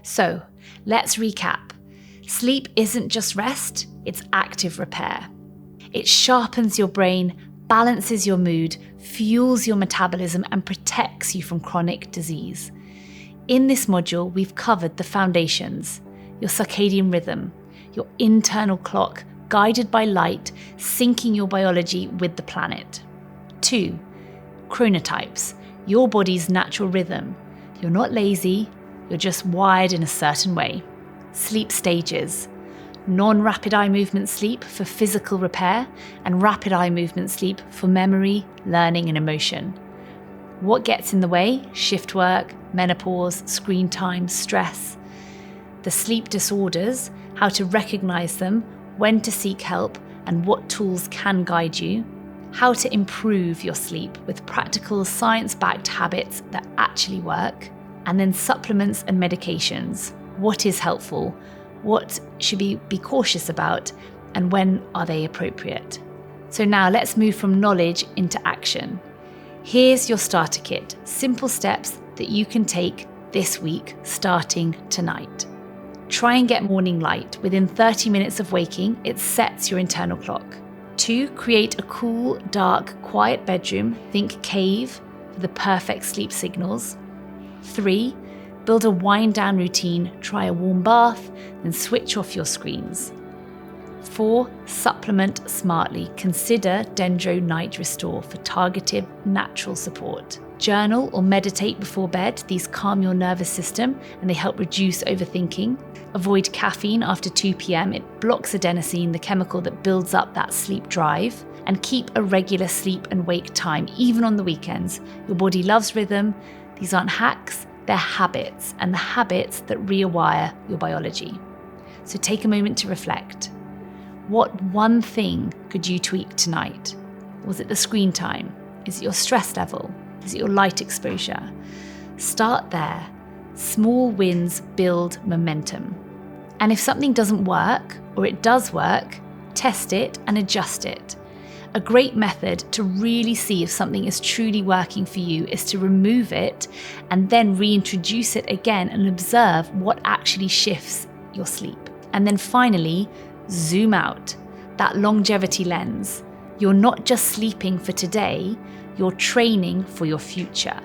So, let's recap. Sleep isn't just rest, it's active repair. It sharpens your brain, balances your mood, fuels your metabolism, and protects you from chronic disease. In this module, we've covered the foundations: your circadian rhythm, your internal clock, guided by light, syncing your biology with the planet. 2. Chronotypes, your body's natural rhythm. You're not lazy, you're just wired in a certain way. Sleep stages, non-rapid eye movement sleep for physical repair and rapid eye movement sleep for memory, learning, and emotion. What gets in the way? Shift work, menopause, screen time, stress. The sleep disorders, how to recognize them, when to seek help, and what tools can guide you. How to improve your sleep with practical, science-backed habits that actually work. And then supplements and medications. What is helpful? What should we be cautious about? And when are they appropriate? So now let's move from knowledge into action. Here's your starter kit, simple steps that you can take this week, starting tonight. Try and get morning light. Within 30 minutes of waking, it sets your internal clock. 2, create a cool, dark, quiet bedroom. Think cave for the perfect sleep signals. 3, build a wind-down routine. Try a warm bath, then switch off your screens. 4, supplement smartly. Consider Dendro Night Restore for targeted, natural support. Journal or meditate before bed. These calm your nervous system and they help reduce overthinking. Avoid caffeine after 2 p.m. It blocks adenosine, the chemical that builds up that sleep drive. And keep a regular sleep and wake time, even on the weekends. Your body loves rhythm. These aren't hacks, they're habits, and the habits that rewire your biology. So take a moment to reflect. What one thing could you tweak tonight? Was it the screen time? Is it your stress level? Is it your light exposure? Start there. Small wins build momentum. And if something doesn't work, or it does work, test it and adjust it. A great method to really see if something is truly working for you is to remove it and then reintroduce it again and observe what actually shifts your sleep. And then finally, zoom out, that longevity lens. You're not just sleeping for today, you're training for your future.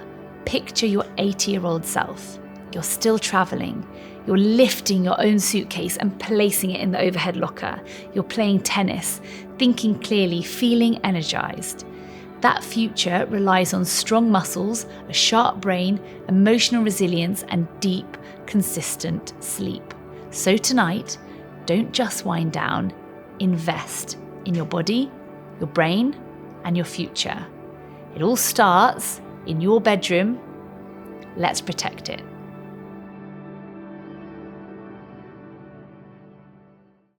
Picture your 80-year-old self. You're still traveling. You're lifting your own suitcase and placing it in the overhead locker. You're playing tennis, thinking clearly, feeling energized. That future relies on strong muscles, a sharp brain, emotional resilience, and deep, consistent sleep. So tonight, don't just wind down, invest in your body, your brain, and your future. It all starts in your bedroom. Let's protect it.